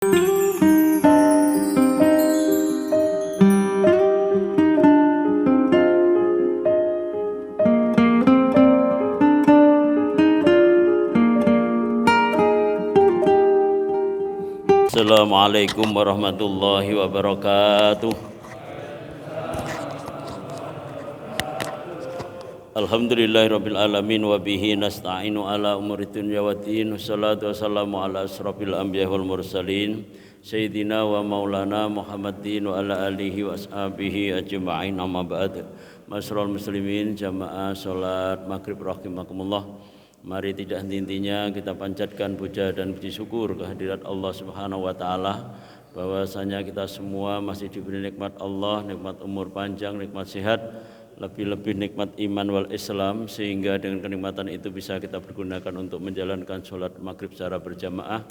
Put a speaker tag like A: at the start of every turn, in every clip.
A: Assalamualaikum warahmatullahi wabarakatuh. Alhamdulillahirabbil alamin wa bihi nasta'inu ala umuri dunya waddin. Wassalatu wassalamu ala asrofil anbiya wal mursalin sayyidina wa maulana Muhammadin wa ala alihi wa ashabihi ajma'in. Amma ba'd. Masyarul muslimin, jamaah salat maghrib rahimakumullah. Mari tidak henti-hentinya kita panjatkan puja dan puji syukur kehadirat Allah Subhanahu wa taala, bahwasanya kita semua masih diberi nikmat Allah, nikmat umur panjang, nikmat sehat, lebih-lebih nikmat iman wal Islam, sehingga dengan kenikmatan itu bisa kita pergunakan untuk menjalankan sholat maghrib secara berjamaah,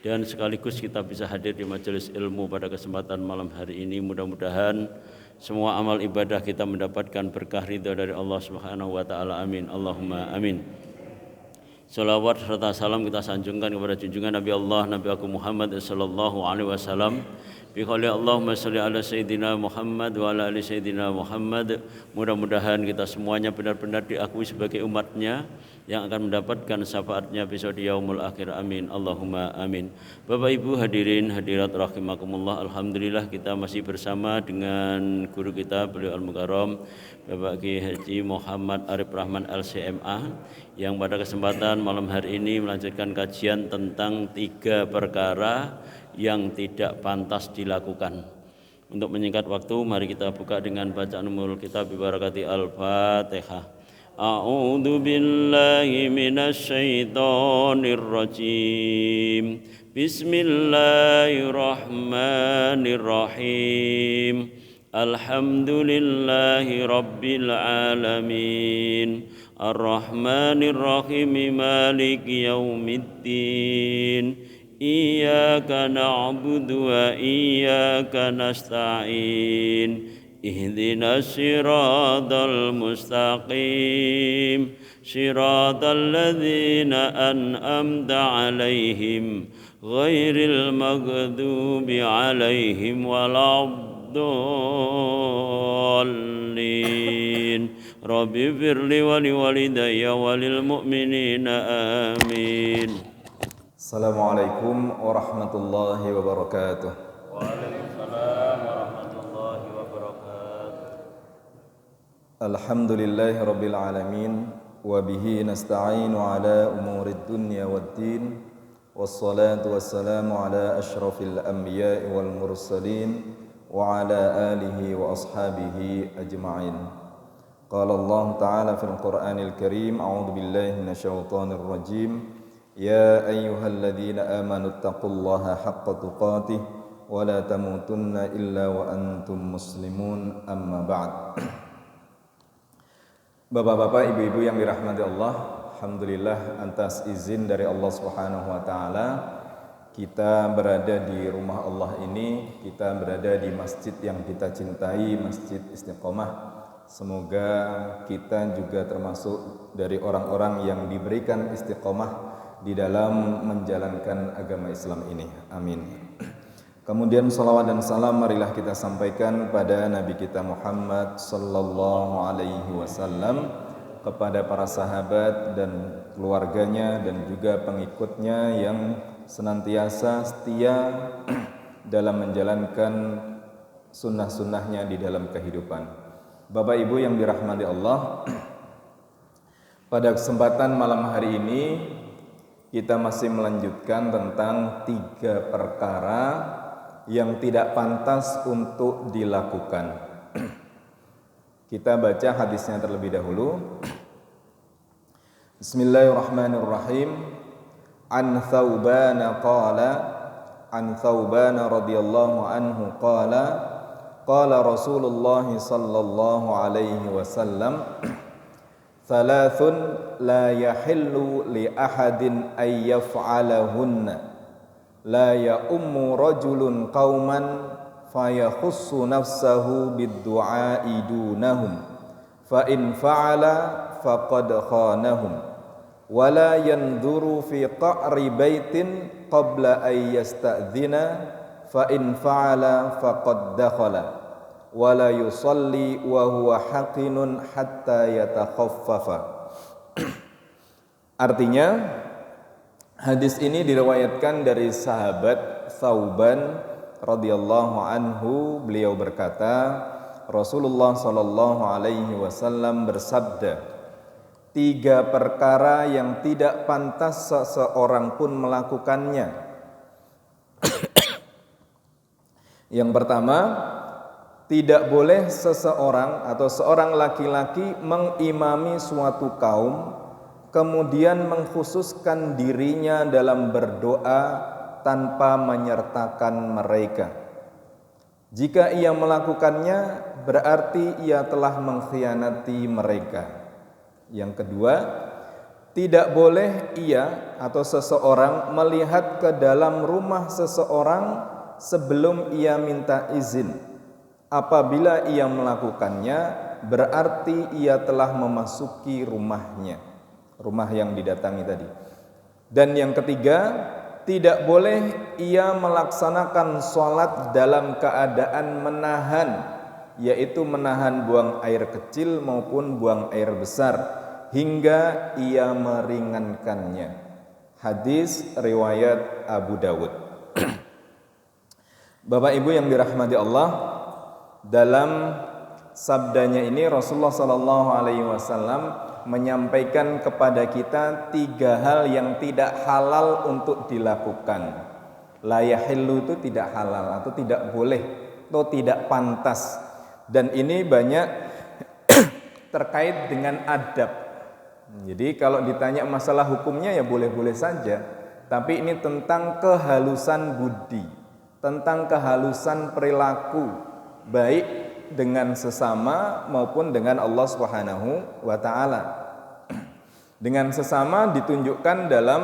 A: dan sekaligus kita bisa hadir di majelis ilmu pada kesempatan malam hari ini. Mudah-mudahan semua amal ibadah kita mendapatkan berkah ridha dari Allah Subhanahu wa taala. Amin. Allahumma amin. Salawat serta salam kita sanjungkan kepada junjungan Nabi Allah, Nabi Agung Muhammad sallallahu alaihi wasallam. Bi qouli Allahumma shalli ala sayyidina Muhammad wa ala ali sayyidina Muhammad. Mudah-mudahan kita semuanya benar-benar diakui sebagai umatnya yang akan mendapatkan syafaatnya besok di yaumul akhir. Amin. Allahumma amin. Bapak Ibu hadirin hadirat rahimakumullah, alhamdulillah kita masih bersama dengan guru kita, beliau Al-Mukarram Bapak Kiai Haji Muhammad Arif Rahman LCMA, yang pada kesempatan malam hari ini melanjutkan kajian tentang 3 perkara yang tidak pantas dilakukan. Untuk menyingkat waktu, mari kita buka dengan bacaan umul kitab bi barakati Al-Fatihah. A'udzu billahi minasy syaithanir rajim. Bismillahirrahmanirrahim. Alhamdulillahi rabbil alamin. Ar-Rahmanir-Rahim, Maliki yaumiddin. Iyyaka na'budu wa iyyaka nasta'in. Ihdinas siratal mustaqim, siratal ladzina an'amta 'alaihim ghairil maghdubi 'alaihim waladdallin. Rabbi firli wa liwalidayya wa lil mu'minina amin.
B: Assalamualaikum warahmatullahi wabarakatuh.
A: Waalaikumsalam warahmatullahi wabarakatuh.
B: Alhamdulillahi rabbil alamin, wa bihi nasta'inu ala umurid dunya waddin, wassalatu wassalamu ala ashrafil anbiya'i wal mursalin wa ala alihi wa ashabihi ajma'in. Qala Allah Ta'ala fil Qur'anil Karim, a'udzu billahi minasyaitonir rajim. Ya ayyuhalladzina amanu taqullaha haqqa tuqatih wa la tamutunna illa wa antum muslimun, amma ba'd. Bapak-bapak, ibu-ibu yang dirahmati Allah, alhamdulillah atas izin dari Allah Subhanahu wa taala kita berada di rumah Allah ini, kita berada di masjid yang kita cintai, Masjid Istiqomah. Semoga kita juga termasuk dari orang-orang yang diberikan istiqomah di dalam menjalankan agama Islam ini. Amin. Kemudian salawat dan salam marilah kita sampaikan pada Nabi kita Muhammad sallallahu alaihi wasallam, kepada para sahabat dan keluarganya dan juga pengikutnya yang senantiasa setia dalam menjalankan sunnah-sunnahnya di dalam kehidupan. Bapak Ibu yang dirahmati Allah, pada kesempatan malam hari ini kita masih melanjutkan tentang 3 perkara yang tidak pantas untuk dilakukan. Kita baca hadisnya terlebih dahulu. Bismillahirrahmanirrahim. An Thauban radhiyallahu anhu qala qala Rasulullah sallallahu alaihi wasallam, thalathun la yahillu li ahadin ay yaf'alahunna, la ya'ummu rajulun qauman fayakhussu nafsahu bid-du'a'i dunahum, fa in fa'ala faqad khanahum, wala yanzuru fi qa'ri baitin qabla ay yasta'dzina fa in fa'ala faqad dakhala wala yusalli wa huwa haqinun hatta yatakhaffafa. Artinya hadis ini diriwayatkan dari sahabat Thauban radhiyallahu anhu. Beliau berkata, Rasulullah sallallahu alaihi wasallam bersabda, 3 perkara yang tidak pantas seseorang pun melakukannya. Yang pertama, tidak boleh seseorang atau seorang laki-laki mengimami suatu kaum kemudian mengkhususkan dirinya dalam berdoa tanpa menyertakan mereka. Jika ia melakukannya, berarti ia telah mengkhianati mereka. Yang kedua, tidak boleh ia atau seseorang melihat ke dalam rumah seseorang sebelum ia minta izin. Apabila ia melakukannya, berarti ia telah memasuki rumahnya, rumah yang didatangi tadi. Dan yang ketiga, tidak boleh ia melaksanakan sholat dalam keadaan menahan, yaitu menahan buang air kecil maupun buang air besar, hingga ia meringankannya. Hadis riwayat Abu Dawud. Bapak Ibu yang dirahmati Allah, dalam sabdanya ini Rasulullah SAW menyampaikan kepada kita 3 hal yang tidak halal untuk dilakukan. La yahillu itu tidak halal atau tidak boleh atau tidak pantas. Dan ini banyak terkait dengan adab. Jadi kalau ditanya masalah hukumnya ya boleh-boleh saja. Tapi ini tentang kehalusan budi, tentang kehalusan perilaku, baik dengan sesama maupun dengan Allah Subhanahu wa taala. Dengan sesama ditunjukkan dalam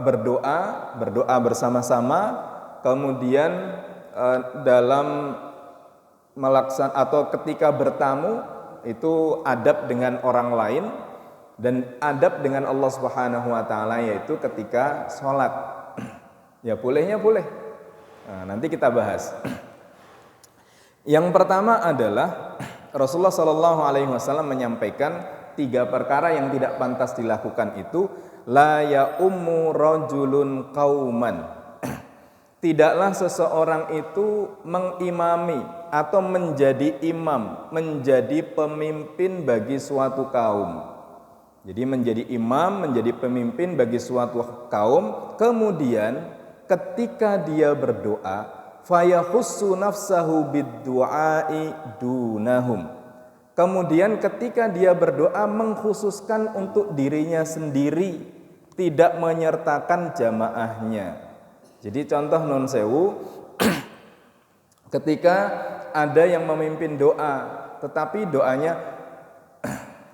B: berdoa bersama-sama, kemudian dalam melaksanakan atau ketika bertamu itu adab dengan orang lain, dan adab dengan Allah Subhanahu wa taala yaitu ketika sholat. Ya bolehnya boleh. Nah, nanti kita bahas. Yang pertama adalah Rasulullah SAW menyampaikan 3 perkara yang tidak pantas dilakukan itu. La ya'ummu rajulun qauman. Tidaklah seseorang itu mengimami atau menjadi imam, menjadi pemimpin bagi suatu kaum. Jadi menjadi imam, menjadi pemimpin bagi suatu kaum, kemudian ketika dia berdoa, fayakhussu nafsahu bid-du'ai dunahum. Kemudian ketika dia berdoa mengkhususkan untuk dirinya sendiri, tidak menyertakan jamaahnya. Jadi contoh nun sewu, ketika ada yang memimpin doa, tetapi doanya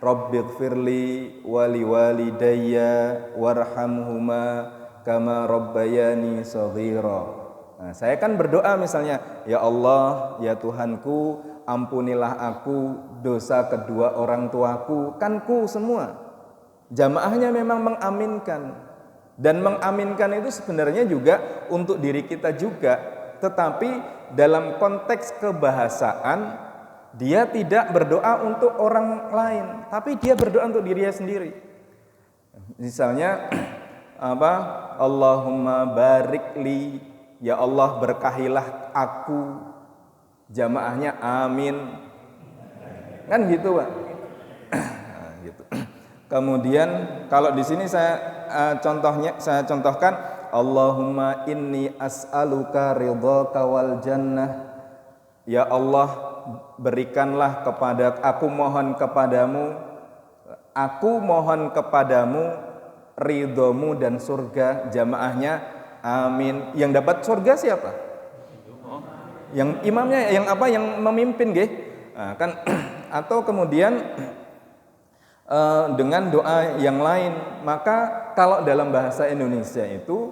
B: Rabbighfirli wali walidayya warhamhuma kama rabbayani shaghira. Nah, saya kan berdoa misalnya, ya Allah, ya Tuhanku, ampunilah aku dosa kedua orang tuaku. Kan ku semua. Jamaahnya memang mengaminkan. Dan mengaminkan itu sebenarnya juga untuk diri kita juga. Tetapi dalam konteks kebahasaan, dia tidak berdoa untuk orang lain, tapi dia berdoa untuk dirinya sendiri. Misalnya Allahumma barikli, ya Allah berkahilah aku. Jamaahnya amin. Kan gitu, Pak. Nah, gitu. Kemudian kalau di sini saya contohkan Allahumma inni as'aluka ridhaka wal jannah. Ya Allah, berikanlah kepada aku mohon kepadamu ridhomu dan surga. Jamaahnya amin. Yang dapat surga siapa? Yang imamnya, yang memimpin nggih. Nah, kan atau kemudian dengan doa yang lain. Maka kalau dalam bahasa Indonesia itu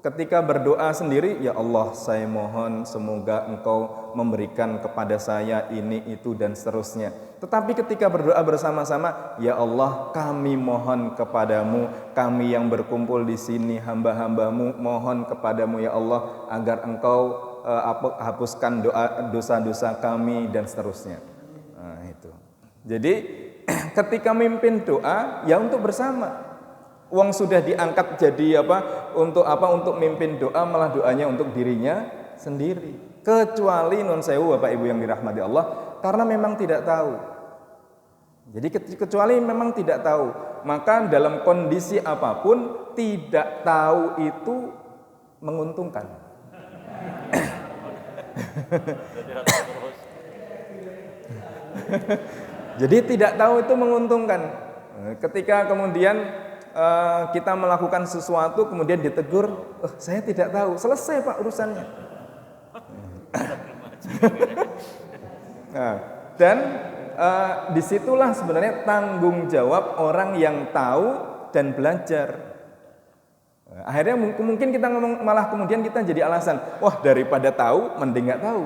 B: ketika berdoa sendiri, ya Allah saya mohon semoga Engkau memberikan kepada saya ini, itu dan seterusnya. Tetapi ketika berdoa bersama-sama, ya Allah kami mohon kepadamu, kami yang berkumpul di sini hamba-hambamu mohon kepadamu ya Allah agar Engkau hapuskan dosa-dosa kami dan seterusnya. Nah, itu. Jadi ketika mimpin doa ya untuk bersama. Uang sudah diangkat jadi untuk mimpin doa, malah doanya untuk dirinya sendiri. Kecuali non sewu Bapak Ibu yang dirahmati Allah, karena memang tidak tahu. Jadi kecuali memang tidak tahu, maka dalam kondisi apapun tidak tahu itu menguntungkan. Jadi tidak tahu itu menguntungkan. Ketika kemudian kita melakukan sesuatu kemudian ditegur, saya tidak tahu, selesai Pak urusannya. Nah, dan disitulah sebenarnya tanggung jawab orang yang tahu dan belajar. Akhirnya mungkin kita ngomong, malah kemudian kita jadi alasan, wah daripada tahu mending nggak tahu.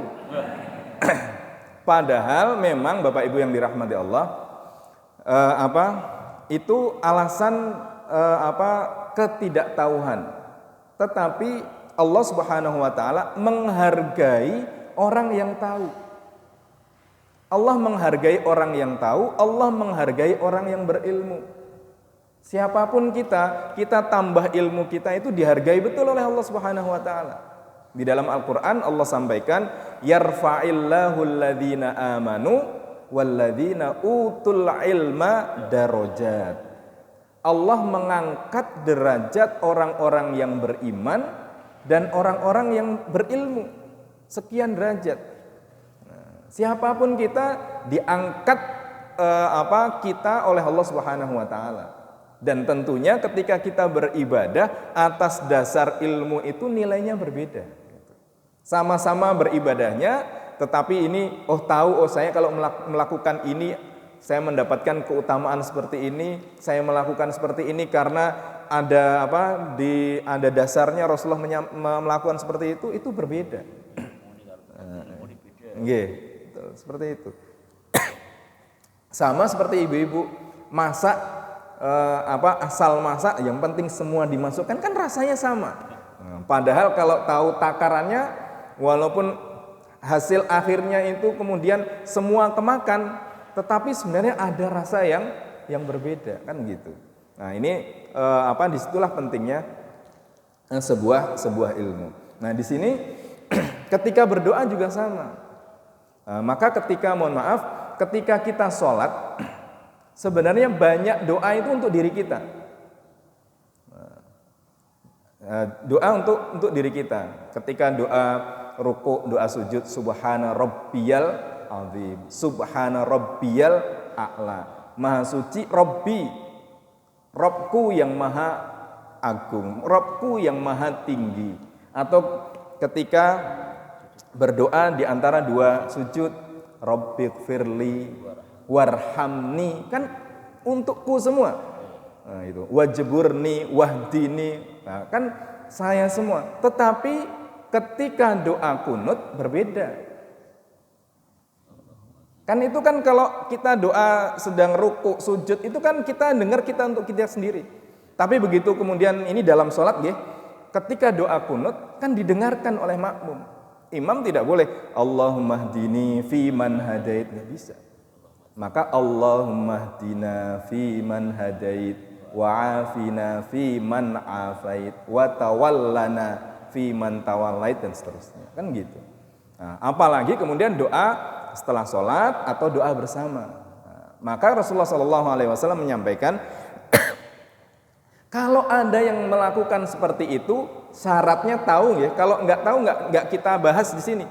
B: Padahal memang Bapak Ibu yang dirahmati Allah, itu alasan ketidaktahuan. Tetapi Allah Subhanahu wa taala menghargai orang yang tahu. Allah menghargai orang yang tahu, Allah menghargai orang yang berilmu. Siapapun kita tambah ilmu kita itu dihargai betul oleh Allah Subhanahu wa taala. Di dalam Al-Qur'an Allah sampaikan, yarfa'illahu alladhina amanu walladzina utul ilma darajat. Allah mengangkat derajat orang-orang yang beriman dan orang-orang yang berilmu, sekian derajat. Siapapun kita diangkat kita oleh Allah Subhanahu wa taala. Dan tentunya ketika kita beribadah atas dasar ilmu itu nilainya berbeda. Sama-sama beribadahnya, tetapi ini saya kalau melakukan ini saya mendapatkan keutamaan seperti ini, saya melakukan seperti ini karena ada dasarnya Rasulullah melakukan seperti itu berbeda. Seperti itu. Sama seperti ibu-ibu masak, asal masak, yang penting semua dimasukkan kan rasanya sama. Padahal kalau tahu takarannya, walaupun hasil akhirnya itu kemudian semua kemakan, tetapi sebenarnya ada rasa yang berbeda kan gitu. Nah ini disitulah pentingnya sebuah ilmu. Nah di sini ketika berdoa juga sama. Maka ketika kita sholat, sebenarnya banyak doa itu untuk diri kita. Doa untuk diri kita. Ketika doa ruku, doa sujud, subhana rabbiyal azim, subhana rabbiyal a'la, maha suci Rabbi, Robku yang maha agung, Robku yang maha tinggi. Atau ketika berdoa di antara dua sujud, Rabbighfirli warhamni, kan untukku semua. Nah, itu wajburni wahdini, nah, kan saya semua. Tetapi ketika doa kunut berbeda. Kan itu kan kalau kita doa sedang ruku, sujud, itu kan kita dengar kita untuk kita sendiri. Tapi begitu kemudian ini dalam sholat ketika doa kunut kan didengarkan oleh makmum. Imam tidak boleh Allahumma hdini fi man hadait, nggak bisa. Maka Allahumma hdina fi man hadait wa afina fi man afait wa tawallana fi man tawallait dan seterusnya. Kan gitu. Nah, apalagi kemudian doa setelah sholat atau doa bersama. Nah, maka Rasulullah SAW menyampaikan kalau ada yang melakukan seperti itu syaratnya tahu ya. Kalau nggak tahu nggak kita bahas di sini.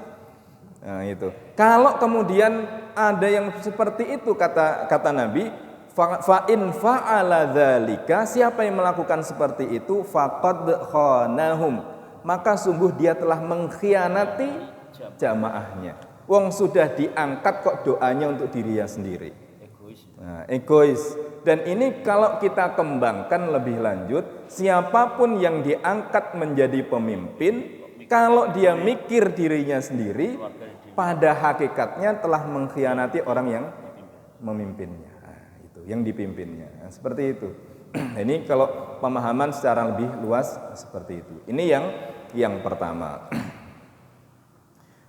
B: Nah itu. Kalau kemudian ada yang seperti itu kata Nabi, fa in fa'ala dzalika, siapa yang melakukan seperti itu faqad khanahum, maka sungguh dia telah mengkhianati jamaahnya. Wong sudah diangkat kok doanya untuk dirinya sendiri. Egois. Nah, egois. Dan ini kalau kita kembangkan lebih lanjut, siapapun yang diangkat menjadi pemimpin, kalau dia mikir dirinya sendiri, pada hakikatnya telah mengkhianati orang yang memimpinnya, itu yang dipimpinnya. Nah, seperti itu. Ini kalau pemahaman secara lebih luas seperti itu. Ini yang pertama.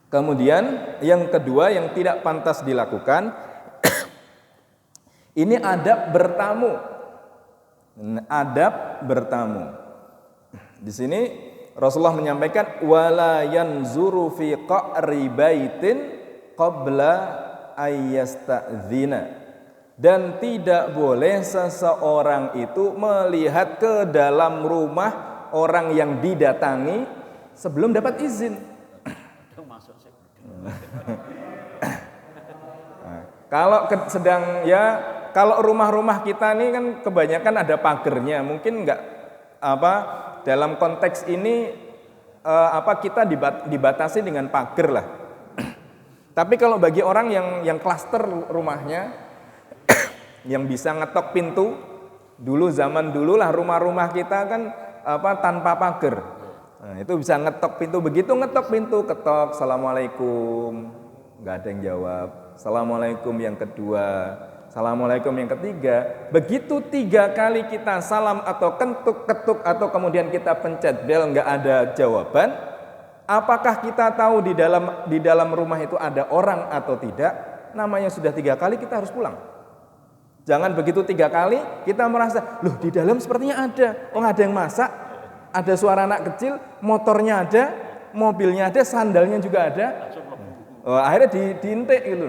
B: Kemudian yang kedua yang tidak pantas dilakukan, ini adab bertamu. Adab bertamu. Di sini Rasulullah menyampaikan wala yanzuru fi qa'ri baitin qabla ayyasta'dzina. Dan tidak boleh seseorang itu melihat ke dalam rumah orang yang didatangi sebelum dapat izin. Kalau sedang kalau rumah-rumah kita ini kan kebanyakan ada pagernya, mungkin enggak dalam konteks ini kita dibatasi dengan pagar lah. Tapi kalau bagi orang yang klaster rumahnya, yang bisa ngetok pintu, zaman dulu lah rumah-rumah kita kan tanpa pagar. Nah, itu bisa ngetok pintu, begitu ngetok pintu, ketok, assalamualaikum, nggak ada yang jawab. Assalamualaikum yang kedua, assalamualaikum yang ketiga. Begitu 3 kali kita salam atau ketuk atau kemudian kita pencet bel nggak ada jawaban, apakah kita tahu di dalam rumah itu ada orang atau tidak? Namanya sudah 3 kali, kita harus pulang. Jangan begitu 3 kali kita merasa, loh di dalam sepertinya ada, ada yang masak, ada suara anak kecil, motornya ada, mobilnya ada, sandalnya juga ada. Akhirnya diintik gitu.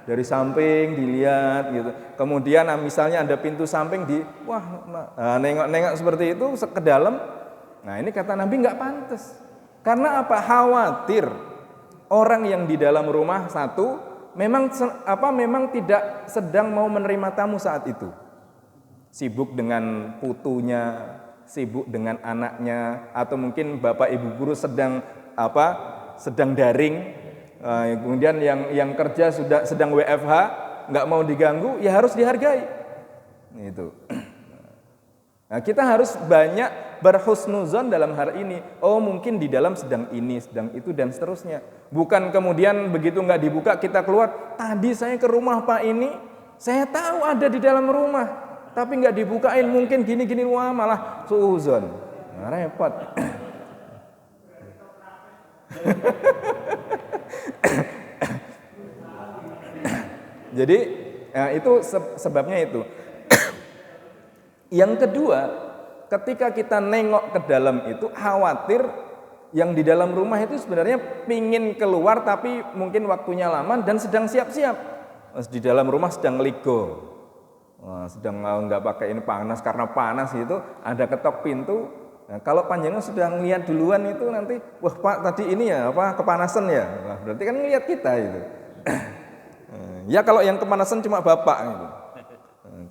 B: Dari samping dilihat gitu. Kemudian misalnya ada pintu samping nengok-nengok seperti itu ke dalam. Nah, ini kata Nabi nggak pantas. Karena apa? Khawatir orang yang di dalam rumah satu memang tidak sedang mau menerima tamu saat itu. Sibuk dengan putunya, sibuk dengan anaknya, atau mungkin bapak ibu guru sedang daring. Kemudian yang kerja sedang WFH, nggak mau diganggu, ya harus dihargai. Itu. Nah, kita harus banyak berhusnuzon dalam hal ini. Oh, mungkin di dalam sedang ini, sedang itu, dan seterusnya. Bukan kemudian begitu nggak dibuka kita keluar. Tadi saya ke rumah Pak ini, saya tahu ada di dalam rumah, tapi nggak dibukain. Mungkin gini-gini, wah malah suuzon. Nah, repot. Jadi itu sebabnya itu. Yang kedua, ketika kita nengok ke dalam itu, khawatir yang di dalam rumah itu sebenarnya pingin keluar tapi mungkin waktunya lama dan sedang siap-siap. Di dalam rumah sedang ligo, sedang nggak pakai ini panas, karena panas itu ada ketok pintu. Nah, kalau panjangnya sudah ngelihat duluan itu nanti, wah Pak tadi ini ya kepanasan ya, nah, berarti kan ngelihat kita itu. Ya kalau yang kepanasan cuma bapak gitu.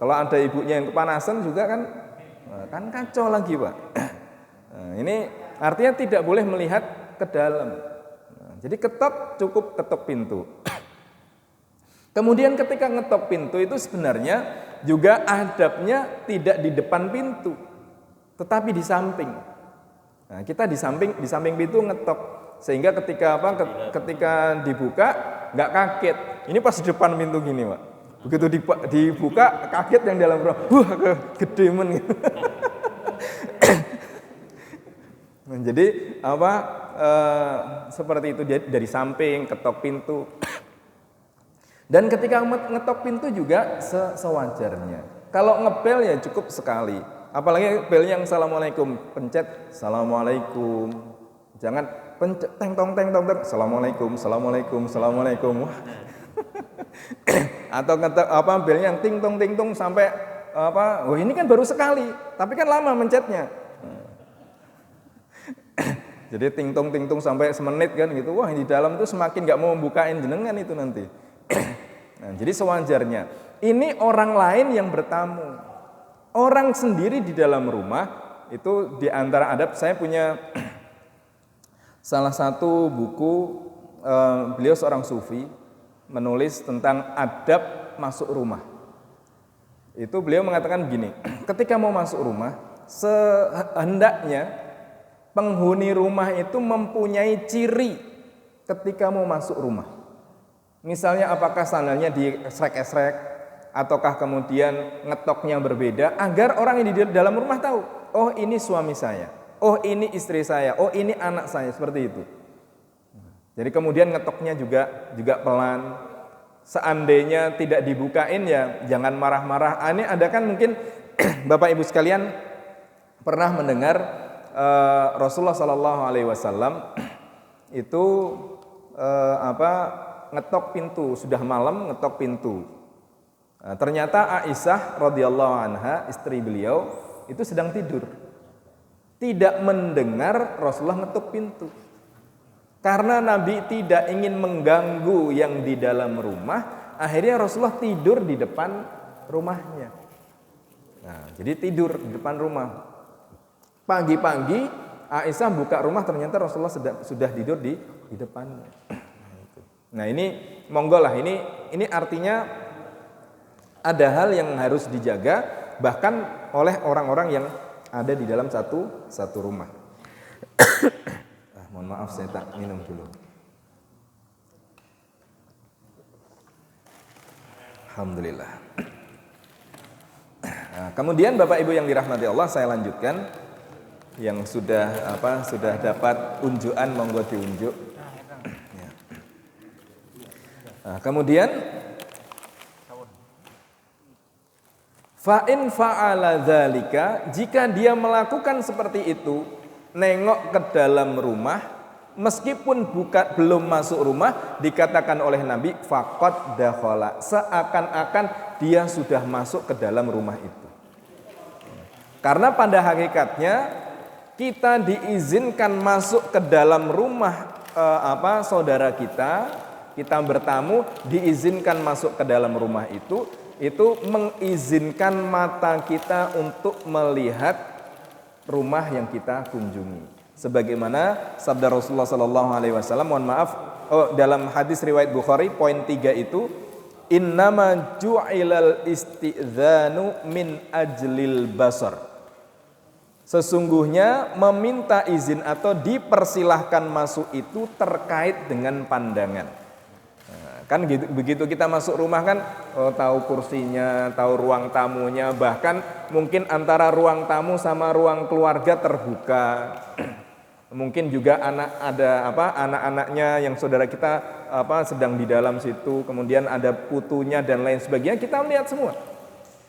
B: Kalau ada ibunya yang kepanasan juga kan kacau lagi Pak. Ini artinya tidak boleh melihat ke dalam. Jadi cukup ketok pintu. Kemudian ketika ngetok pintu itu sebenarnya juga adabnya tidak di depan pintu, tetapi di samping. Nah, kita di samping pintu ngetok, sehingga ketika dibuka nggak kaget. Ini pas di depan pintu gini, Pak. Begitu dibuka kaget yang dalam rumah. Wah, gede men. Nah, jadi seperti itu dari samping ketok pintu. Dan ketika ngetok pintu juga sewajarnya. Kalau ngebel ya cukup sekali. Apalagi bel yang assalamualaikum, pencet assalamualaikum. Jangan pencet teng tong assalamualaikum. Wah. Atau bel yang ting tong sampai wah ini kan baru sekali, tapi kan lama mencetnya. Jadi ting tong sampai semenit kan gitu. Wah, di dalam tuh semakin enggak mau membukain jenengan itu nanti. Nah, jadi sewajarnya. Ini orang lain yang bertamu. Orang sendiri di dalam rumah itu di antara adab, saya punya salah satu buku, beliau seorang sufi menulis tentang adab masuk rumah. Itu beliau mengatakan begini, ketika mau masuk rumah, sehendaknya penghuni rumah itu mempunyai ciri ketika mau masuk rumah. Misalnya apakah sandalnya diesrek-esrek, ataukah kemudian ngetoknya berbeda, agar orang yang di dalam rumah tahu, oh ini suami saya, oh ini istri saya, oh ini anak saya, seperti itu. Jadi kemudian ngetoknya juga pelan. Seandainya tidak dibukain ya jangan marah-marah. Ini ada kan mungkin Bapak Ibu sekalian pernah mendengar Rasulullah SAW itu ngetok pintu, sudah malam ngetok pintu. Ternyata Aisyah radhiyallahu anha, istri beliau, itu sedang tidur. Tidak mendengar Rasulullah ngetok pintu. Karena Nabi tidak ingin mengganggu yang di dalam rumah, akhirnya Rasulullah tidur di depan rumahnya. Nah, jadi tidur di depan rumah. Pagi-pagi Aisyah buka rumah, ternyata Rasulullah sudah tidur di depannya. Nah, ini monggo lah, ini artinya ada hal yang harus dijaga bahkan oleh orang-orang yang ada di dalam satu rumah. Mohon maaf saya tak minum dulu. Alhamdulillah. Nah, kemudian Bapak Ibu yang dirahmati Allah, saya lanjutkan yang sudah dapat unjukan, monggo diunjuk. Nah, kemudian fa in fa'ala dzalika, jika dia melakukan seperti itu, nengok ke dalam rumah, meskipun belum masuk rumah, dikatakan oleh Nabi faqad dakhala, seakan-akan dia sudah masuk ke dalam rumah itu. Karena pada hakikatnya kita diizinkan masuk ke dalam rumah saudara kita bertamu, diizinkan masuk ke dalam rumah itu mengizinkan mata kita untuk melihat rumah yang kita kunjungi. Sebagaimana sabda Rasulullah SAW, mohon maaf, dalam hadis riwayat Bukhari, poin 3 itu, innama ju'ilal isti'dzanu min ajlil basar. Sesungguhnya meminta izin atau dipersilahkan masuk itu terkait dengan pandangan. Kan gitu, begitu kita masuk rumah kan tahu kursinya, tahu ruang tamunya, bahkan mungkin antara ruang tamu sama ruang keluarga terbuka. Mungkin juga anak-anaknya yang saudara kita sedang di dalam situ, kemudian ada putunya dan lain sebagainya, kita melihat semua.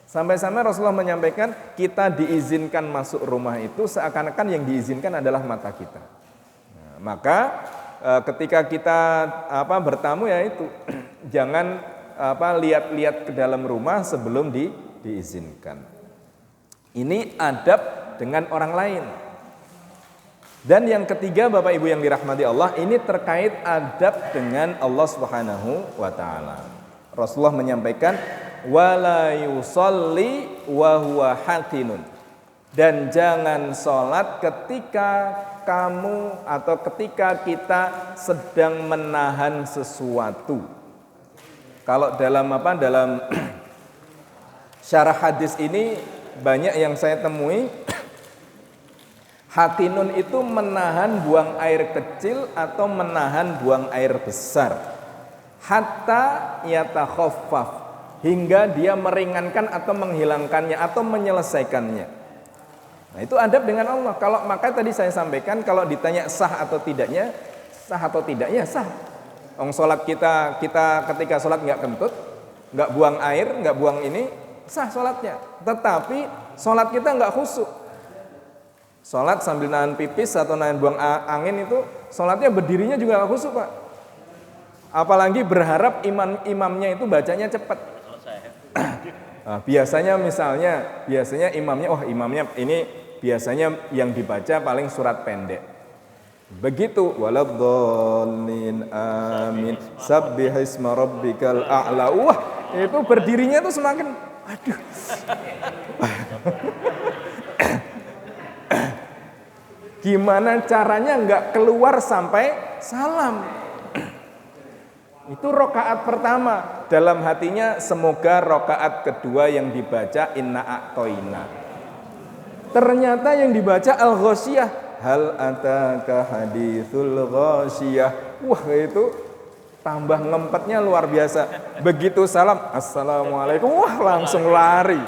B: Sampai-sampai Rasulullah menyampaikan kita diizinkan masuk rumah itu seakan-akan yang diizinkan adalah mata kita. Nah, maka ketika kita bertamu ya itu jangan lihat-lihat ke dalam rumah sebelum diizinkan. Ini adab dengan orang lain. Dan yang ketiga Bapak Ibu yang dirahmati Allah, ini terkait adab dengan Allah Subhanahu wa taala. Rasulullah menyampaikan wala yusalli wa huwa hatinun. Dan jangan sholat ketika kamu atau ketika kita sedang menahan sesuatu. Kalau dalam syarah hadis ini banyak yang saya temui, hatinun itu menahan buang air kecil atau menahan buang air besar. Hatta yatakhaffaf, hingga dia meringankan atau menghilangkannya atau menyelesaikannya. Nah, itu adab dengan Allah. Kalau maka tadi saya sampaikan, kalau ditanya sah atau tidaknya sah. Sholat kita ketika sholat nggak kentut, nggak buang air, nggak buang ini, sah sholatnya. Tetapi sholat kita nggak khusyuk. Sholat sambil nahan pipis atau nahan buang angin itu, sholatnya berdirinya juga nggak khusyuk, Pak. Apalagi berharap imamnya itu bacanya cepat. Nah, biasanya imamnya ini biasanya yang dibaca paling surat pendek. Begitu waladhdallin amin sabbihisma rabbikal a'la. Wah, itu berdirinya tuh semakin aduh. Gimana caranya nggak keluar sampai salam? Itu rokaat pertama. Dalam hatinya semoga rokaat kedua yang dibaca inna a'toina. Ternyata yang dibaca al-ghasyiyah. Hal ataka hadithul ghasyiyah. Wah, itu tambah ngempetnya luar biasa. Begitu salam, assalamualaikum, wah langsung lari.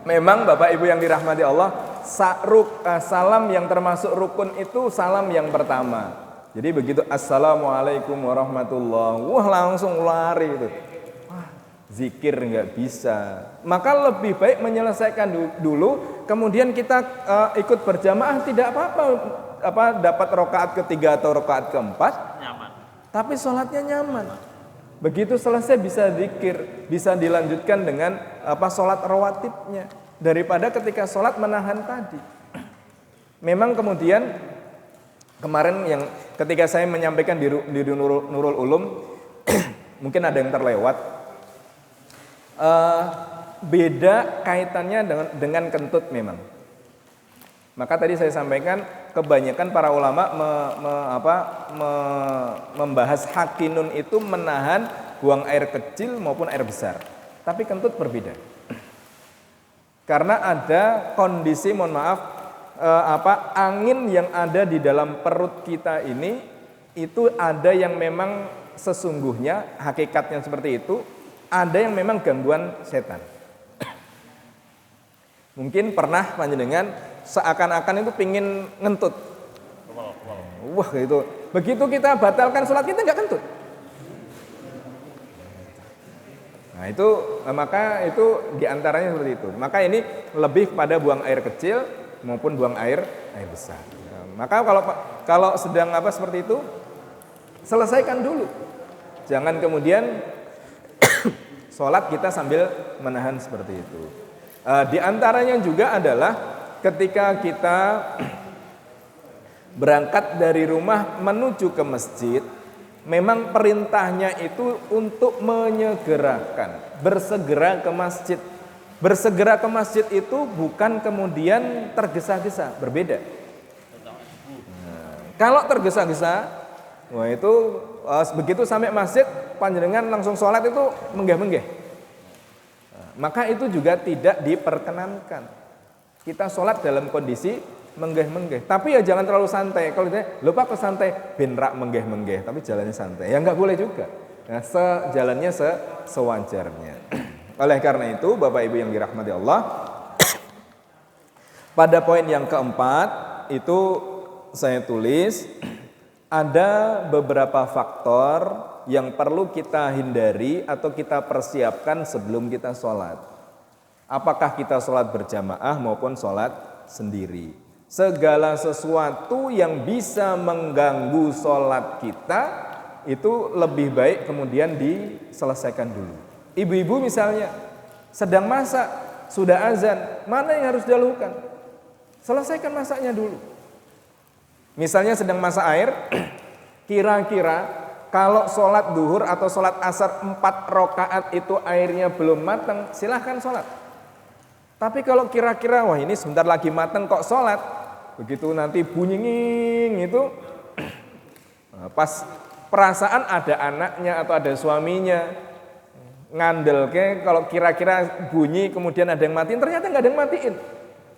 B: Memang Bapak Ibu yang dirahmati Allah, salam yang termasuk rukun itu salam yang pertama. Jadi begitu assalamualaikum warahmatullahi, wah langsung lari itu. Wah, zikir nggak bisa. Maka lebih baik menyelesaikan dulu, kemudian kita ikut berjamaah tidak apa-apa, dapat rokaat ketiga atau rokaat keempat, nyaman. Tapi sholatnya nyaman. Begitu selesai bisa zikir, bisa dilanjutkan dengan sholat rawatibnya daripada ketika sholat menahan tadi. Memang kemudian kemarin yang ketika saya menyampaikan di Nurul Ulum mungkin ada yang terlewat, beda kaitannya dengan kentut memang. Maka tadi saya sampaikan kebanyakan para ulama membahas hakinun itu menahan buang air kecil maupun air besar. Tapi kentut berbeda. Karena ada kondisi, mohon maaf, angin yang ada di dalam perut kita ini itu ada yang memang sesungguhnya hakikatnya seperti itu, ada yang memang gangguan setan. Mungkin pernah panjenengan seakan-akan itu pingin ngentut. Wah itu, begitu kita batalkan sholat kita nggak kentut. Nah itu, maka itu diantaranya seperti itu. Maka ini lebih pada buang air kecil maupun buang air besar. Nah, maka kalau sedang seperti itu, selesaikan dulu. Jangan kemudian sholat kita sambil menahan seperti itu. Di antaranya juga adalah ketika kita berangkat dari rumah menuju ke masjid, memang perintahnya itu untuk menyegerakan, bersegera ke masjid. Bersegera ke masjid itu bukan kemudian tergesa-gesa, berbeda. Kalau tergesa-gesa, wah itu begitu sampai masjid, panjenengan langsung sholat itu menggeh-menggeh. Maka itu juga tidak diperkenankan. Kita sholat dalam kondisi menggeh-menggeh. Tapi ya jangan terlalu santai. Kalau lupa ke santai, benrak menggeh-menggeh. Tapi jalannya santai. Ya nggak boleh juga. Nah, jalannya sewajarnya. Oleh karena itu, Bapak Ibu yang dirahmati Allah, pada poin yang keempat itu saya tulis ada beberapa faktor yang perlu kita hindari atau kita persiapkan sebelum kita sholat. Apakah kita sholat berjamaah maupun sholat sendiri. Segala sesuatu yang bisa mengganggu sholat kita itu lebih baik kemudian diselesaikan dulu. Ibu-ibu misalnya sedang masak, sudah azan, mana yang harus dilakukan? Selesaikan masaknya dulu. Misalnya sedang masak air, kira-kira kalau sholat duhur atau sholat asar 4 rakaat itu airnya belum matang, silahkan sholat. Tapi kalau kira-kira wah ini sebentar lagi matang kok sholat, begitu nanti bunyi nging itu, pas perasaan ada anaknya atau ada suaminya, ngandel ke kalau kira-kira bunyi kemudian ada yang matiin, ternyata nggak ada yang matiin.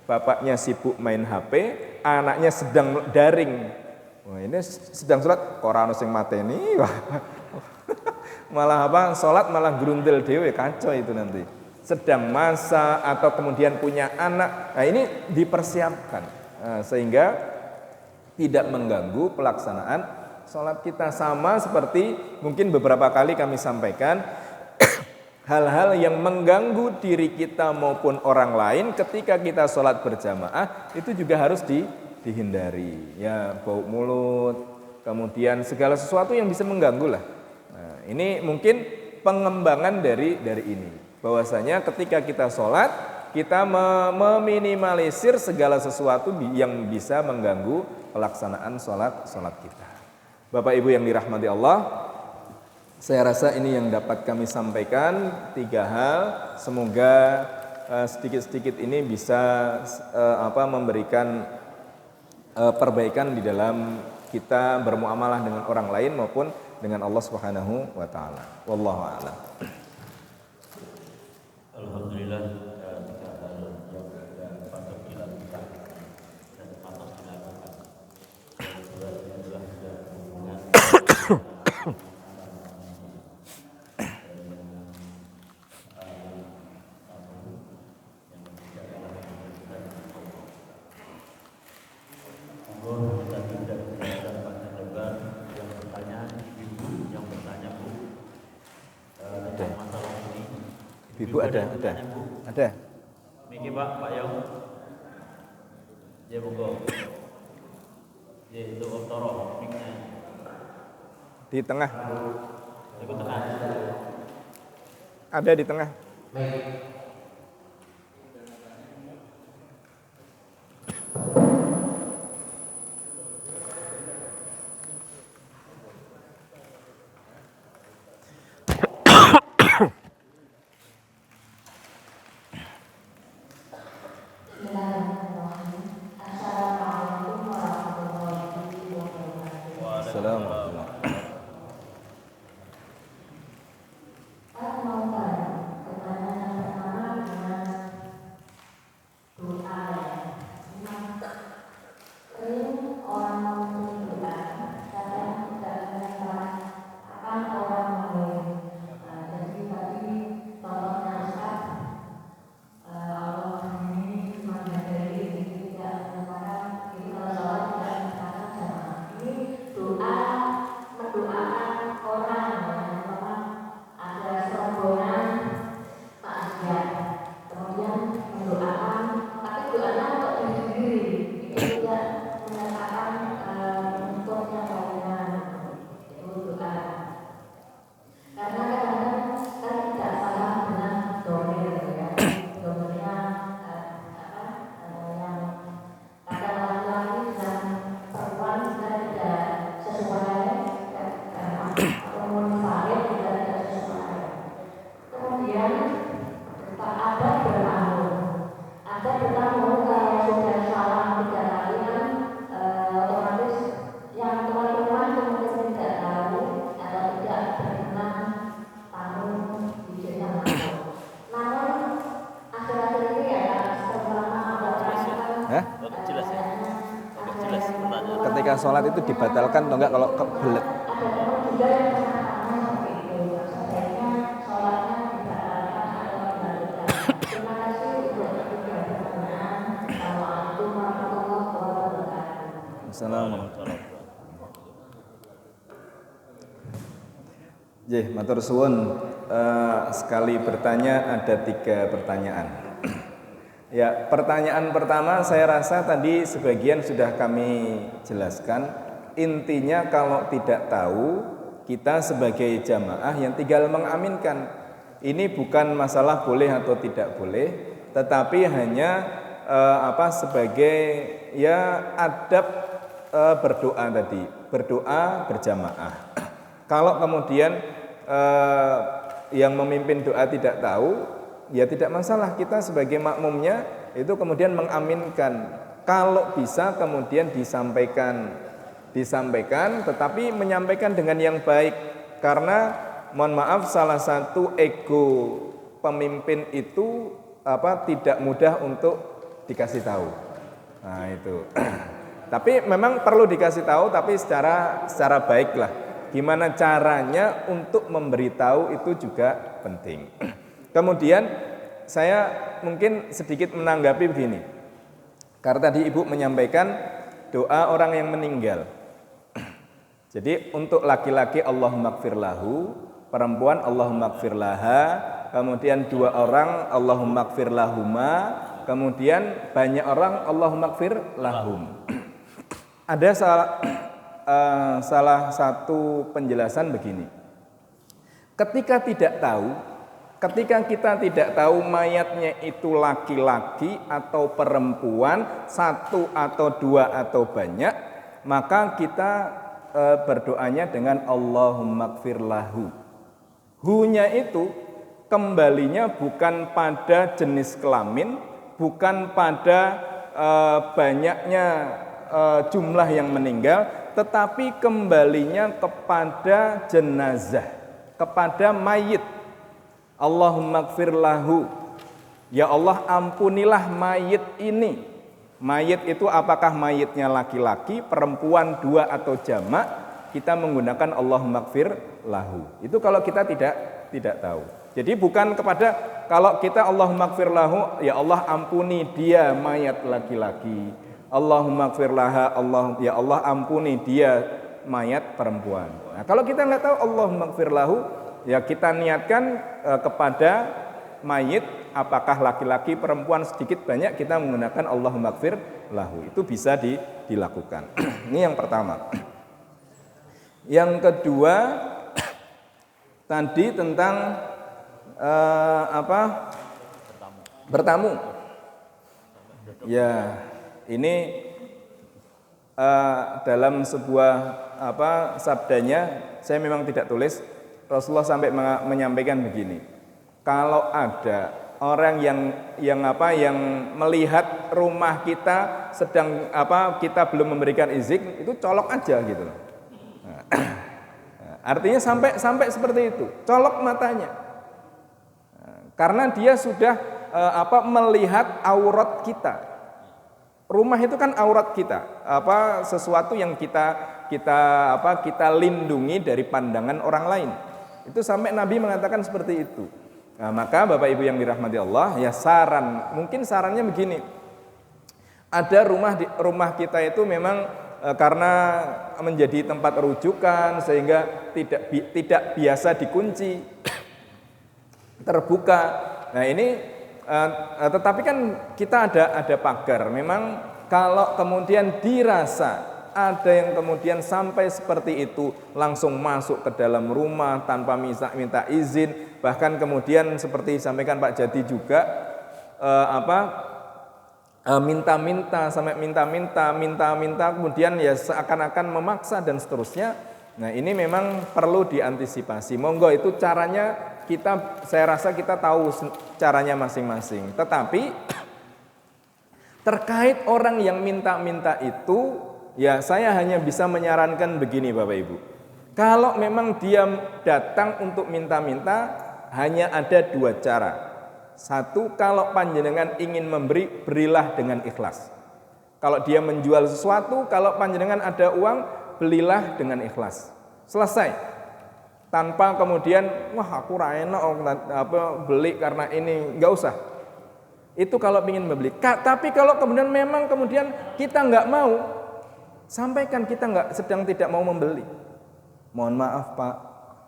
B: Bapaknya sibuk main HP, anaknya sedang daring. Wah ini sedang sholat, korano sing mateni, malah sholat malah gerundel dewe, kacau itu nanti. Sedang masak atau kemudian punya anak, nah ini dipersiapkan sehingga tidak mengganggu pelaksanaan sholat kita. Sama seperti mungkin beberapa kali kami sampaikan, hal-hal yang mengganggu diri kita maupun orang lain ketika kita sholat berjamaah itu juga harus dihindari, ya bau mulut, kemudian segala sesuatu yang bisa mengganggu lah. Nah, ini mungkin pengembangan dari ini, bahwasanya ketika kita sholat kita meminimalisir segala sesuatu yang bisa mengganggu pelaksanaan sholat kita. Bapak Ibu yang dirahmati Allah, saya rasa ini yang dapat kami sampaikan 3 hal. Semoga sedikit-sedikit ini bisa memberikan perbaikan di dalam kita bermuamalah dengan orang lain maupun dengan Allah Subhanahu wa taala. Wallahu a'lam.
A: Alhamdulillah tiga hal yang patut dilakukan dan patut dilakukan. Yang kedua adalah hubungan
B: Ibu ada.
A: Miki Pak Yong. Ya buka. Ya itu otoro miknya.
B: Di tengah.
A: Di tengah.
B: Ada di tengah. Ketika sholat itu dibatalkan atau enggak kalau kebelet? Assalamualaikum. Matur suwun. Sekali bertanya ada 3 pertanyaan. Ya, pertanyaan pertama saya rasa tadi sebagian sudah kami jelaskan. Intinya kalau tidak tahu, kita sebagai jamaah yang tinggal mengaminkan. Ini bukan masalah boleh atau tidak boleh, tetapi hanya sebagai ya adab berdoa tadi, berdoa berjamaah. Kalau kemudian yang memimpin doa tidak tahu, ya tidak masalah, kita sebagai makmumnya itu kemudian mengaminkan. Kalau bisa kemudian disampaikan tetapi menyampaikan dengan yang baik. Karena mohon maaf, salah satu ego pemimpin itu tidak mudah untuk dikasih tahu. Nah itu. Tapi memang perlu dikasih tahu, tapi secara baik lah. Gimana caranya untuk memberitahu itu juga penting. Kemudian saya mungkin sedikit menanggapi begini. Karena tadi Ibu menyampaikan doa orang yang meninggal. Jadi untuk laki-laki Allahumma gfir lahu, perempuan Allahumma gfir laha, kemudian 2 orang Allahumma gfir lahuma, kemudian banyak orang Allahumma gfir lahum. Ada salah satu penjelasan begini. Ketika kita tidak tahu mayatnya itu laki-laki atau perempuan, 1 atau 2 atau banyak, maka kita berdoanya dengan Allahumma gfir lahu. Hu-nya itu kembalinya bukan pada jenis kelamin, bukan pada banyaknya jumlah yang meninggal, tetapi kembalinya kepada jenazah, kepada mayit. Allahumma gfir lahu, ya Allah ampunilah mayit ini. Mayit itu apakah mayitnya laki-laki, perempuan, dua atau jamak, kita menggunakan Allahumma gfir lahu. Itu kalau kita tidak tahu. Jadi bukan kepada, kalau kita Allahumma gfir lahu, ya Allah ampuni dia mayat laki-laki. Allahumma gfir laha, ya Allah ampuni dia mayat perempuan. Nah, kalau kita nggak tahu Allahumma gfir lahu, ya kita niatkan kepada mayit, apakah laki-laki, perempuan, sedikit banyak, kita menggunakan Allahumma gfir lahu. Itu bisa dilakukan. Ini yang pertama. Yang kedua tadi tentang bertamu. Ya, ini dalam sebuah sabdanya, saya memang tidak tulis, Rasulullah sampai menyampaikan begini. Kalau ada orang yang melihat rumah kita sedang kita belum memberikan izin, itu colok aja gitu. Nah, artinya sampai seperti itu, colok matanya. Karena dia sudah melihat aurat kita. Rumah itu kan aurat kita, sesuatu yang kita lindungi dari pandangan orang lain. Itu sampai Nabi mengatakan seperti itu. Nah, maka Bapak Ibu yang dirahmati Allah, ya mungkin sarannya begini. Ada rumah kita itu memang karena menjadi tempat rujukan sehingga tidak biasa dikunci, terbuka. Nah ini tetapi kan kita ada pagar. Memang kalau kemudian dirasa ada yang kemudian sampai seperti itu, langsung masuk ke dalam rumah tanpa minta izin, bahkan kemudian seperti disampaikan Pak Jadi juga minta-minta kemudian ya seakan-akan memaksa dan seterusnya. Nah ini memang perlu diantisipasi. Monggo itu caranya saya rasa kita tahu caranya masing-masing. Tetapi terkait orang yang minta-minta itu, ya saya hanya bisa menyarankan begini Bapak Ibu. Kalau memang dia datang untuk minta-minta, hanya ada dua cara. Satu, kalau panjenengan ingin memberi, berilah dengan ikhlas. Kalau dia menjual sesuatu, kalau panjenengan ada uang, belilah dengan ikhlas. Selesai. Tanpa kemudian, wah aku enak beli karena ini, nggak usah. Itu kalau ingin membeli. Tapi kalau kemudian memang kita nggak mau, sampaikan kita sedang tidak mau membeli. Mohon maaf Pak,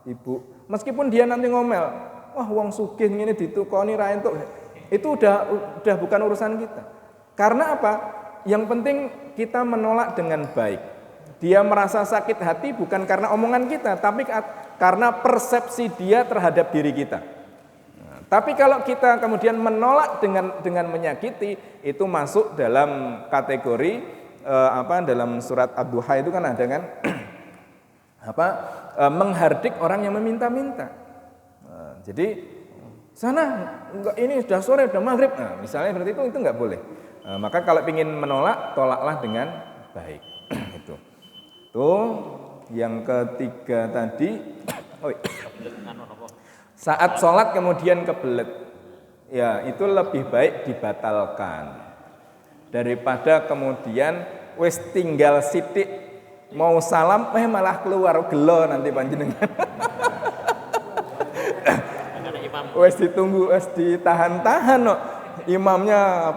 B: Ibu. Meskipun dia nanti ngomel, wah wong sugih ini ditukoni ra entuk. Itu udah bukan urusan kita. Karena apa? Yang penting kita menolak dengan baik. Dia merasa sakit hati bukan karena omongan kita, tapi karena persepsi dia terhadap diri kita. Nah, tapi kalau kita kemudian menolak dengan menyakiti, itu masuk dalam kategori dalam surat Ad-Duha itu kan ada kan menghardik orang yang meminta-minta. Nah, jadi ini sudah sore, sudah maghrib. Nah, misalnya seperti itu nggak boleh. Nah, maka kalau ingin menolak, tolaklah dengan baik. Itu. Tuh, yang ketiga tadi, saat sholat kemudian kebelet, ya itu lebih baik dibatalkan daripada kemudian wis tinggal sidik mau salam, malah keluar gelo nanti panjenengan. Wis ditunggu, wis ditahan-tahan no. Imamnya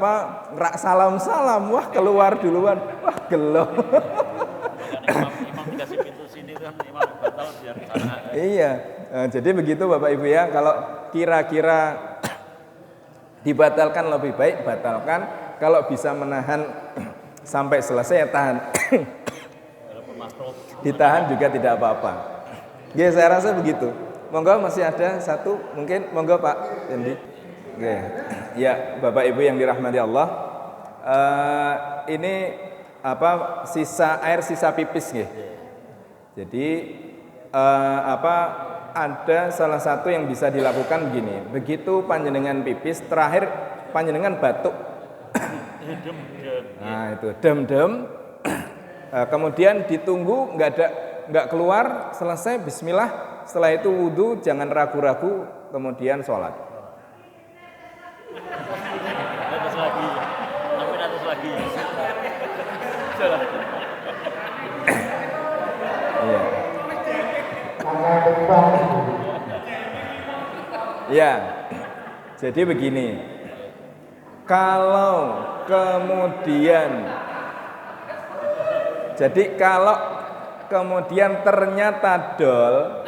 B: rak salam-salam, wah keluar duluan, wah gelo. Imam dikasih pintu sini kan, imam batal biar sana. Iya, jadi begitu Bapak Ibu ya, kalau kira-kira dibatalkan lebih baik batalkan, kalau bisa menahan sampai selesai ya tahan. Ditahan juga tidak apa-apa. Ya saya rasa begitu. Monggo masih ada satu mungkin, monggo Pak Dendi. Oke. Ya Bapak Ibu yang dirahmati Allah, ini sisa air sisa pipis nggih. Jadi ada salah satu yang bisa dilakukan begini. Begitu panjenengan pipis, terakhir panjenengan batuk. Nah itu dem-dem. Kemudian ditunggu nggak keluar, selesai bismillah, setelah itu wudu, jangan ragu-ragu, kemudian sholat.
A: Atas lagi. Sampai atas lagi.
B: Iya. Ya, jadi begini. Kalau kemudian ternyata dol,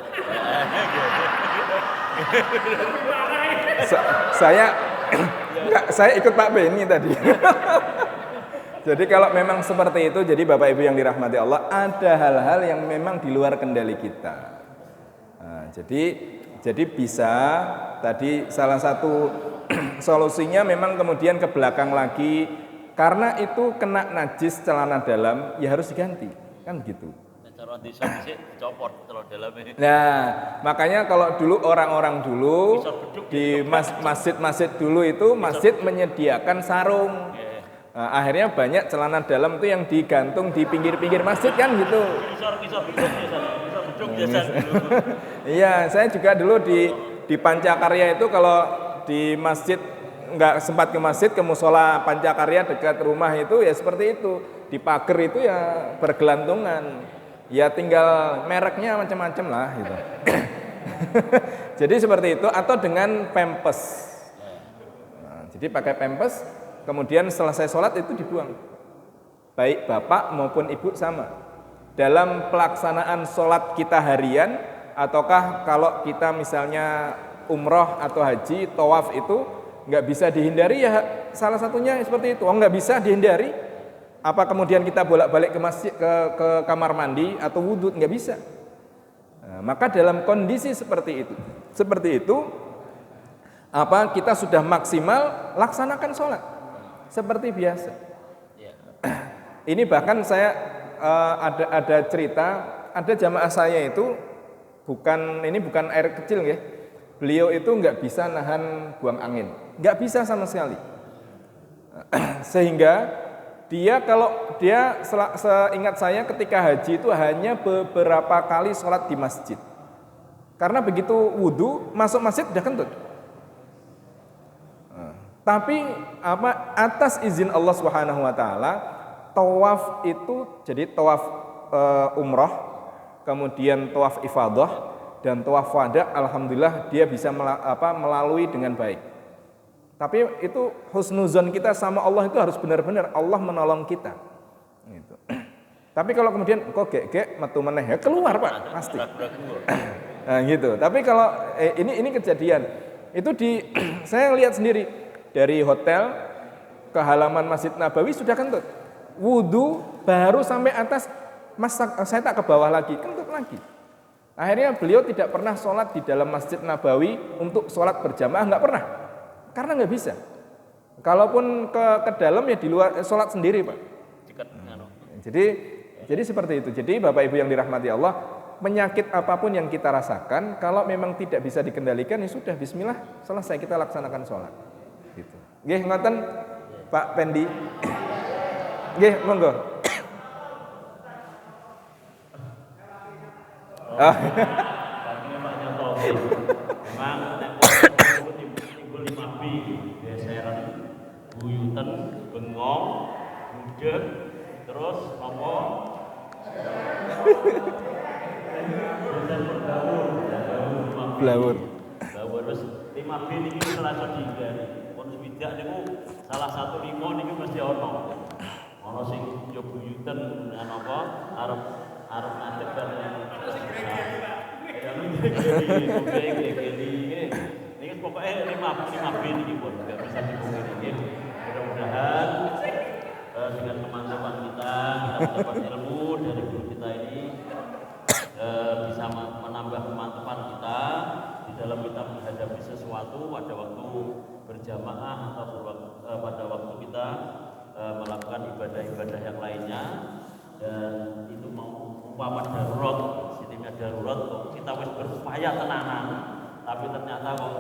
B: saya ikut Pak Beni tadi. Jadi kalau memang seperti itu, jadi Bapak Ibu yang dirahmati Allah, ada hal-hal yang memang di luar kendali kita. Nah, jadi bisa tadi salah satu solusinya memang kemudian ke belakang lagi, karena itu kena najis celana dalam, ya harus diganti, kan gitu. Nah, makanya kalau dulu orang-orang dulu di masjid-masjid dulu itu masjid menyediakan sarung. Nah, akhirnya banyak celana dalam itu yang digantung di pinggir-pinggir masjid kan gitu. Iya, saya juga dulu di Pancakarya itu kalau di masjid nggak sempat ke masjid, ke musola Pancakarya dekat rumah itu ya seperti itu. Di pagar itu ya bergelantungan. Ya tinggal mereknya macam-macam lah gitu. Jadi seperti itu, atau dengan pempes. Nah, jadi pakai pempes, kemudian selesai sholat itu dibuang. Baik bapak maupun ibu sama. Dalam pelaksanaan sholat kita harian, ataukah kalau kita misalnya umroh atau haji, tawaf itu nggak bisa dihindari, ya salah satunya seperti itu. Nggak bisa dihindari. Apa kemudian kita bolak-balik ke masjid, ke kamar mandi atau wudhu? Nggak bisa. Nah, maka dalam kondisi seperti itu, apa kita sudah maksimal laksanakan sholat seperti biasa. Ini bahkan saya ada cerita, ada jamaah saya itu bukan air kecil ya. Beliau itu nggak bisa nahan buang angin, nggak bisa sama sekali. Sehingga kalau dia seingat saya ketika haji itu hanya beberapa kali sholat di masjid. Karena begitu wudhu masuk masjid udah kentut. Tapi atas izin Allah Subhanahu Wa Taala, tawaf itu jadi tawaf umrah, kemudian tawaf ifadah dan tawaf wada, alhamdulillah dia bisa melalui dengan baik. Tapi itu husnuzon kita sama Allah itu harus benar-benar Allah menolong kita. Gitu. Tapi kalau kemudian kok gek metu meneh ya keluar Pak pasti. Nah, gitu. Tapi kalau ini kejadian itu saya lihat sendiri dari hotel ke halaman Masjid Nabawi sudah kentut. Wudu baru sampai atas, saya tak ke bawah lagi, kentut lagi. Akhirnya beliau tidak pernah sholat di dalam Masjid Nabawi untuk sholat berjamaah, nggak pernah. Karena nggak bisa. Kalaupun ke dalam ya di luar sholat sendiri Pak. Jadi seperti itu. Jadi Bapak Ibu yang dirahmati Allah, penyakit apapun yang kita rasakan, kalau memang tidak bisa dikendalikan ya sudah bismillah, selesai kita laksanakan sholat. Gitu. Nggih ngoten Pak Pendi. Nggih monggo.
A: Buyutan, bengong, budek, terus apa?
B: Blawur.
A: Terus 5B ini selasa tiga. Pun swidak niku salah satu 5 niki mesti ono. Ono sing yo buyutan dengan apa? Arep ngadeg kan. Ini pokoknya 5B niki pun enggak bisa dipungkiri. Mudah-mudahan dengan kemantapan kita mendapat ilmu dari guru kita ini bisa menambah kemantapan kita di dalam kita menghadapi sesuatu pada waktu berjamaah atau pada waktu kita melakukan ibadah-ibadah yang lainnya, dan itu mau umpama darurat, sistemnya darurat kok kita wis berupaya tenanan tapi ternyata kok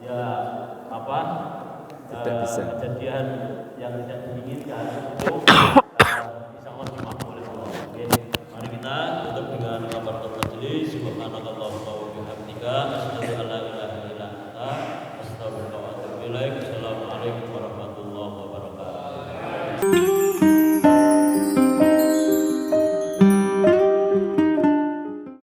A: ya tidak bisa. Kejadian yang tidak diinginkan itu